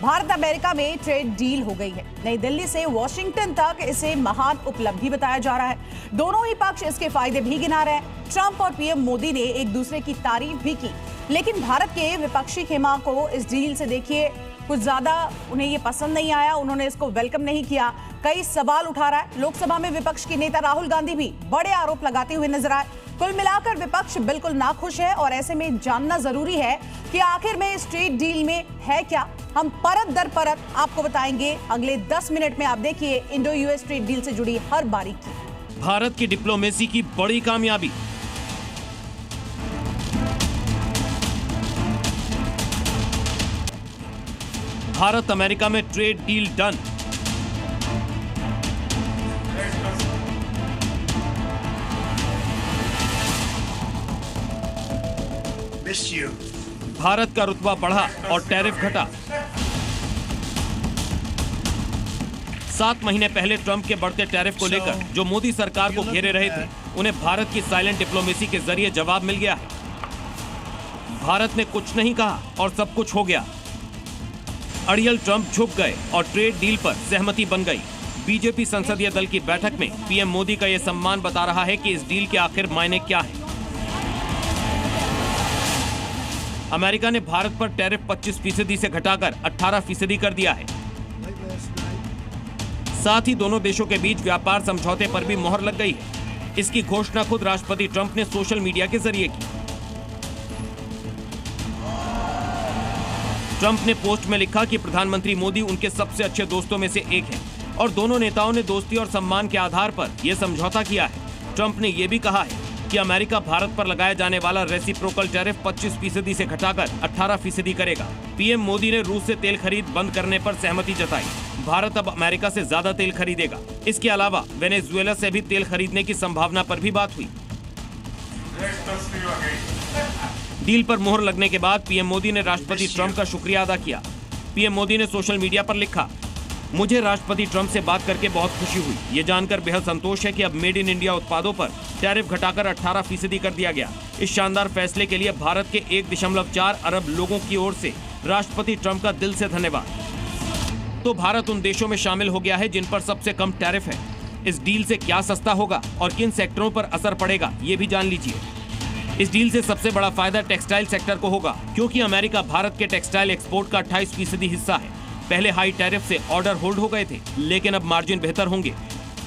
Bharat America में trade deal हो गई है। नई दिल्ली से वॉशिंगटन तक इसे महान उपलब्धि बताया जा रहा है। दोनों ही पक्ष इसके फायदे भी गिना रहे हैं। ट्रंप और पीएम मोदी ने एक दूसरे की तारीफ भी की, लेकिन भारत के विपक्षी खेमा को इस डील से देखिए कुछ ज्यादा उन्हें ये पसंद नहीं आया। उन्होंने इसको वेलकम नहीं किया, कई सवाल उठा रहा है। लोकसभा में विपक्ष के नेता राहुल गांधी भी बड़े आरोप लगाते हुए नजर आए। कुल मिलाकर विपक्ष बिल्कुल नाखुश है और ऐसे में जानना जरूरी है कि आखिर में इस ट्रेड डील में है क्या। हम परत दर परत आपको बताएंगे अगले 10 मिनट में। आप देखिए इंडो यूएस ट्रेड डील से जुड़ी हर बारीकी। भारत की डिप्लोमेसी की बड़ी कामयाबी। भारत अमेरिका में ट्रेड डील डन। भारत का रुतबा बढ़ा और टैरिफ घटा। 7 महीने पहले ट्रंप के बढ़ते टैरिफ को लेकर जो मोदी सरकार को घेरे रहे थे, उन्हें भारत की साइलेंट डिप्लोमेसी के जरिए जवाब मिल गया है। भारत ने कुछ नहीं कहा और सब कुछ हो गया। अड़ियल ट्रंप झुक गए और ट्रेड डील पर सहमति बन गई। बीजेपी संसदीय दल की बैठक में पीएम मोदी का यह सम्मान बता रहा है कि इस डील के आखिर मायने क्या है। अमेरिका ने भारत पर टैरिफ 25% से घटाकर 18% कर दिया है। साथ ही दोनों देशों के बीच व्यापार समझौते पर भी मोहर लग गई है। इसकी घोषणा खुद राष्ट्रपति ट्रंप ने सोशल मीडिया के जरिए की। ट्रंप ने पोस्ट में लिखा कि प्रधानमंत्री मोदी उनके सबसे अच्छे दोस्तों में से एक हैं और दोनों नेताओं ने दोस्ती और सम्मान के आधार पर यह समझौता किया है। ट्रंप ने यह भी कहा है कि अमेरिका भारत पर लगाया जाने वाला रेसिप्रोकल टैरिफ 25% से घटाकर 18% करेगा। पीएम मोदी ने रूस से तेल खरीद बंद करने पर सहमति जताई। भारत अब अमेरिका से ज्यादा तेल खरीदेगा। इसके अलावा वेनेजुएला से भी तेल खरीदने की संभावना पर भी बात हुई। डील पर मोहर लगने के बाद पीएम मोदी ने राष्ट्रपति ट्रंप का शुक्रिया अदा किया। पीएम मोदी ने सोशल मीडिया पर लिखा, मुझे राष्ट्रपति ट्रंप से बात करके बहुत खुशी हुई। ये जानकर बेहद संतोष है कि अब मेड इन इंडिया उत्पादों पर टैरिफ घटाकर 18% कर दिया गया। इस शानदार फैसले के लिए भारत के 1.4 अरब लोगों की ओर से राष्ट्रपति ट्रंप का दिल से धन्यवाद। तो भारत उन देशों में शामिल हो गया है जिन पर सबसे कम टैरिफ है। इस डील से क्या सस्ता होगा और किन सेक्टरों पर असर पड़ेगा, ये भी जान लीजिए। इस डील से सबसे बड़ा फायदा टेक्सटाइल सेक्टर को होगा, क्योंकि अमेरिका भारत के टेक्सटाइल एक्सपोर्ट का 28% हिस्सा है। पहले हाई टैरिफ से ऑर्डर होल्ड हो गए थे, लेकिन अब मार्जिन बेहतर होंगे।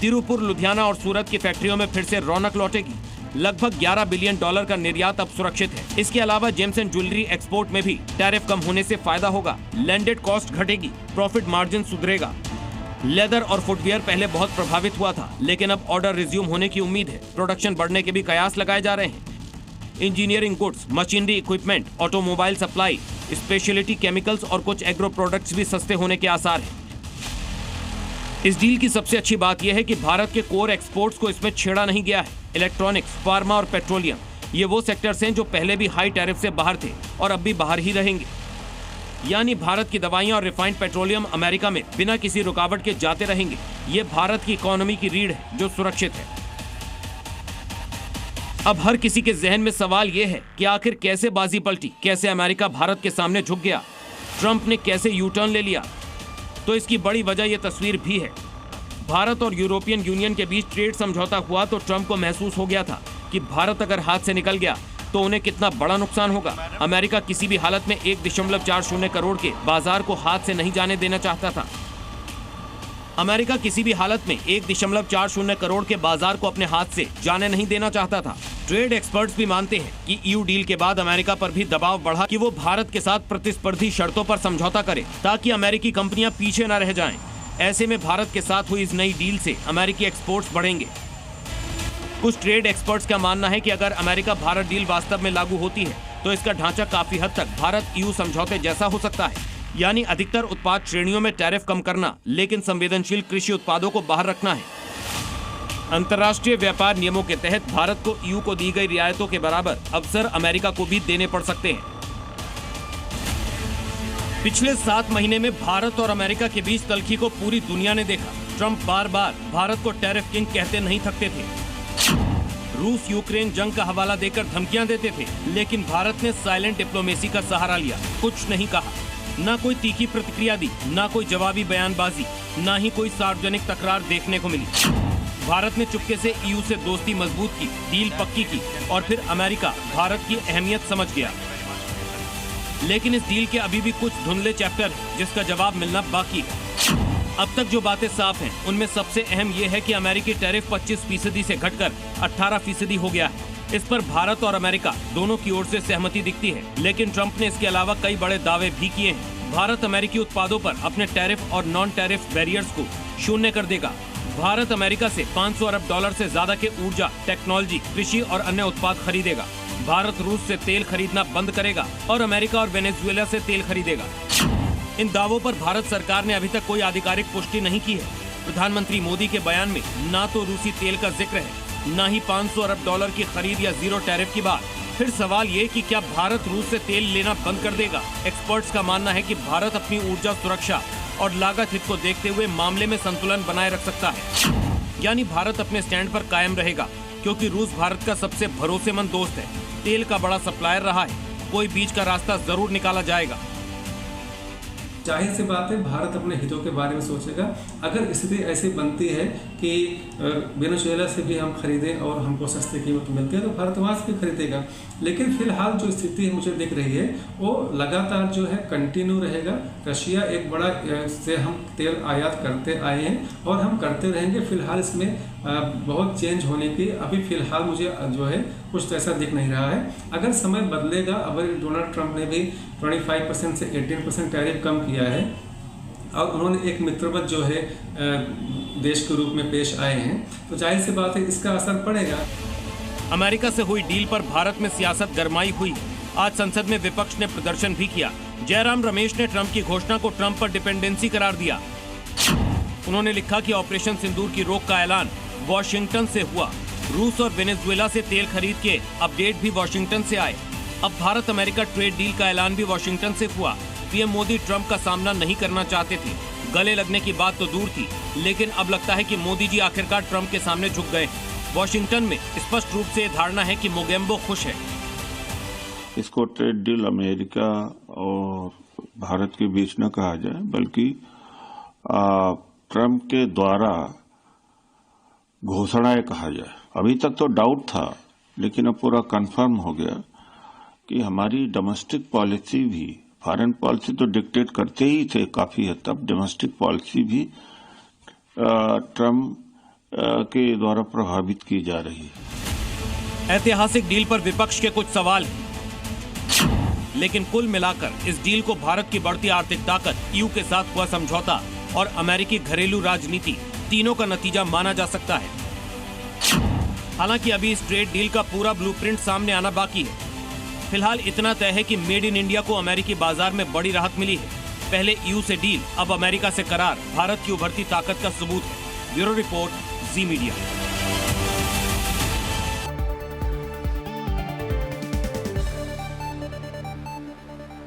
तिरुपुर, लुधियाना और सूरत की फैक्ट्रियों में फिर से रौनक लौटेगी। लगभग $11 बिलियन का निर्यात अब सुरक्षित है। इसके अलावा जेम्स एंड ज्वेलरी एक्सपोर्ट में भी टैरिफ कम होने से फायदा होगा। लैंडेड कॉस्ट घटेगी, प्रॉफिट मार्जिन सुधरेगा। लेदर और फुटवियर पहले बहुत प्रभावित हुआ था, लेकिन अब ऑर्डर रिज्यूम होने की उम्मीद है। प्रोडक्शन बढ़ने के भी कयास लगाए जा रहे हैं। Engineering goods, machinery equipment, automobile supply, speciality chemicals और कुछ एग्रो प्रोडक्ट्स भी सस्ते होने के आसार हैं। इस डील की सबसे अच्छी बात यह है कि भारत के कोर एक्सपोर्ट्स को इसमें छेड़ा नहीं गया है। इलेक्ट्रॉनिक्स, फार्मा और पेट्रोलियम, ये वो सेक्टर्स हैं जो पहले भी हाई टैरिफ से बाहर थे और अब भी बाहर ही रहेंगे। यानी भारत की दवाइयां और रिफाइंड पेट्रोलियम अमेरिका में बिना किसी रुकावट के जाते रहेंगे। ये भारत की इकोनॉमी की रीढ़ है जो सुरक्षित है। अब हर किसी के जहन में सवाल यह है कि आखिर कैसे बाजी पलटी, कैसे अमेरिका भारत के सामने झुक गया, ट्रंप ने कैसे यू टर्न ले लिया। तो इसकी बड़ी वजह यह तस्वीर भी है। भारत और यूरोपियन यूनियन के बीच ट्रेड समझौता हुआ तो ट्रंप को महसूस हो गया था कि भारत अगर हाथ से निकल गया तो उन्हें कितना बड़ा नुकसान होगा। अमेरिका किसी भी हालत में 1.40 करोड़ के बाजार को हाथ से नहीं जाने देना चाहता था। अमेरिका किसी भी हालत में 1.40 करोड़ के बाजार को अपने हाथ से जाने नहीं देना चाहता था। ट्रेड एक्सपर्ट्स भी मानते हैं कि ईयू डील के बाद अमेरिका पर भी दबाव बढ़ा कि वो भारत के साथ प्रतिस्पर्धी शर्तों पर समझौता करे ताकि अमेरिकी कंपनियां पीछे न रह जाएं। ऐसे में भारत के साथ हुई इस नई डील से अमेरिकी एक्सपोर्ट्स बढ़ेंगे। कुछ ट्रेड एक्सपर्ट्स का मानना है कि अगर अमेरिका भारत डील वास्तव में लागू होती है तो इसका ढांचा काफी हद तक भारत ईयू समझौते जैसा हो सकता है, यानी अधिकतर उत्पाद श्रेणियों में टैरिफ कम करना, लेकिन संवेदनशील कृषि उत्पादों को बाहर रखना है। अंतर्राष्ट्रीय व्यापार नियमों के तहत भारत को ईयू को दी गई रियायतों के बराबर अवसर अमेरिका को भी देने पड़ सकते हैं। पिछले 7 महीने में भारत और अमेरिका के बीच तल्खी को पूरी दुनिया ने देखा। ट्रंप बार बार भारत को टैरिफ किंग कहते नहीं थकते थे। रूस यूक्रेन जंग का हवाला देकर धमकियां देते थे, लेकिन भारत ने साइलेंट डिप्लोमेसी का सहारा लिया, कुछ नहीं कहा। ना कोई तीखी प्रतिक्रिया दी, ना कोई जवाबी बयानबाजी, ना ही कोई सार्वजनिक तकरार देखने को मिली। भारत ने चुपके से ईयू से दोस्ती मजबूत की, डील पक्की की और फिर अमेरिका भारत की अहमियत समझ गया। लेकिन इस डील के अभी भी कुछ धुंधले चैप्टर हैं जिसका जवाब मिलना बाकी है। अब तक जो बातें साफ हैं, उनमें सबसे अहम यह है कि अमेरिकी टैरिफ 25% से घटकर 18% हो गया है। इस पर भारत और अमेरिका दोनों की ओर से सहमति दिखती है, लेकिन ट्रंप ने इसके अलावा कई बड़े दावे भी किए हैं। भारत अमेरिकी उत्पादों पर अपने टैरिफ और नॉन टैरिफ बैरियर्स को शून्य कर देगा। भारत अमेरिका से $500 अरब से ज्यादा के ऊर्जा, टेक्नोलॉजी, कृषि और अन्य उत्पाद खरीदेगा। भारत रूस से तेल खरीदना बंद करेगा और अमेरिका और वेनेजुएला से तेल खरीदेगा। इन दावों पर भारत सरकार ने अभी तक कोई आधिकारिक पुष्टि नहीं की है। प्रधानमंत्री मोदी के बयान में ना तो रूसी तेल का जिक्र है, ना ही $500 अरब की खरीद या जीरो टैरिफ की बात। फिर सवाल ये कि क्या भारत रूस से तेल लेना बंद कर देगा? एक्सपर्ट्स का मानना है कि भारत अपनी ऊर्जा सुरक्षा और लागत हित को देखते हुए मामले में संतुलन बनाए रख सकता है। यानी भारत अपने स्टैंड पर कायम रहेगा, क्योंकि रूस भारत का सबसे भरोसेमंद दोस्त है, तेल का बड़ा सप्लायर रहा है। कोई बीच का रास्ता जरूर निकाला जाएगा। जाहिर सी बात है, भारत अपने हितों के बारे में सोचेगा। अगर स्थिति ऐसी बनती है कि वेनेजुएला से भी हम खरीदें और हमको सस्ती कीमत मिलती है तो भारत वहाँ से भी खरीदेगा। लेकिन फिलहाल जो स्थिति मुझे दिख रही है वो लगातार जो है कंटिन्यू रहेगा। रशिया एक बड़ा से हम तेल आयात करते आए हैं और हम करते रहेंगे। फिलहाल इसमें बहुत चेंज होने की अभी फिलहाल मुझे जो है कुछ ऐसा दिख नहीं रहा है। अगर समय बदलेगा, अगर डोनाल्ड ट्रंप ने भी 25% से 18% टैरिफ कम किया है और उन्होंने एक मित्रवत जो है देश के रूप में पेश आए हैं, तो जाहिर सी बात है इसका असर पड़ेगा। अमेरिका से हुई डील पर भारत में सियासत गरमाई हुई। आज संसद में विपक्ष ने प्रदर्शन भी किया। जयराम रमेश ने ट्रंप की घोषणा को ट्रंप पर डिपेंडेंसी करार दिया। उन्होंने लिखा कि ऑपरेशन सिंदूर की रोक का ऐलान वॉशिंगटन से हुआ। रूस और वेनेजुएला से तेल खरीद के अपडेट भी वॉशिंगटन से आए। अब भारत अमेरिका ट्रेड डील का ऐलान भी वॉशिंगटन से हुआ। पीएम मोदी ट्रंप का सामना नहीं करना चाहते थे, गले लगने की बात तो दूर थी, लेकिन अब लगता है कि मोदी जी आखिरकार ट्रंप के सामने झुक गए। वॉशिंगटन में स्पष्ट रूप से धारणा है कि मोगेम्बो खुश है। इसको ट्रेड डील अमेरिका और भारत के बीच न कहा जाए, बल्कि ट्रंप के द्वारा घोषणाएं कहा जाए। अभी तक तो डाउट था, लेकिन अब पूरा कंफर्म हो गया कि हमारी डोमेस्टिक पॉलिसी भी, फॉरेन पॉलिसी तो डिक्टेट करते ही थे काफी हद तक, डोमेस्टिक पॉलिसी भी ट्रंप के द्वारा प्रभावित की जा रही है। ऐतिहासिक डील पर विपक्ष के कुछ सवाल हैं, लेकिन कुल मिलाकर इस डील को भारत की बढ़ती आर्थिक ताकत, ईयू के साथ हुआ समझौता और अमेरिकी घरेलू राजनीति तीनों का नतीजा माना जा सकता है। हालांकि अभी इस ट्रेड डील का पूरा ब्लूप्रिंट सामने आना बाकी है। फिलहाल इतना तय है कि मेड इन इंडिया को अमेरिकी बाजार में बड़ी राहत मिली है। पहले ईयू से डील, अब अमेरिका से करार भारत की उभरती ताकत का सबूत है। ब्यूरो रिपोर्ट, जी मीडिया।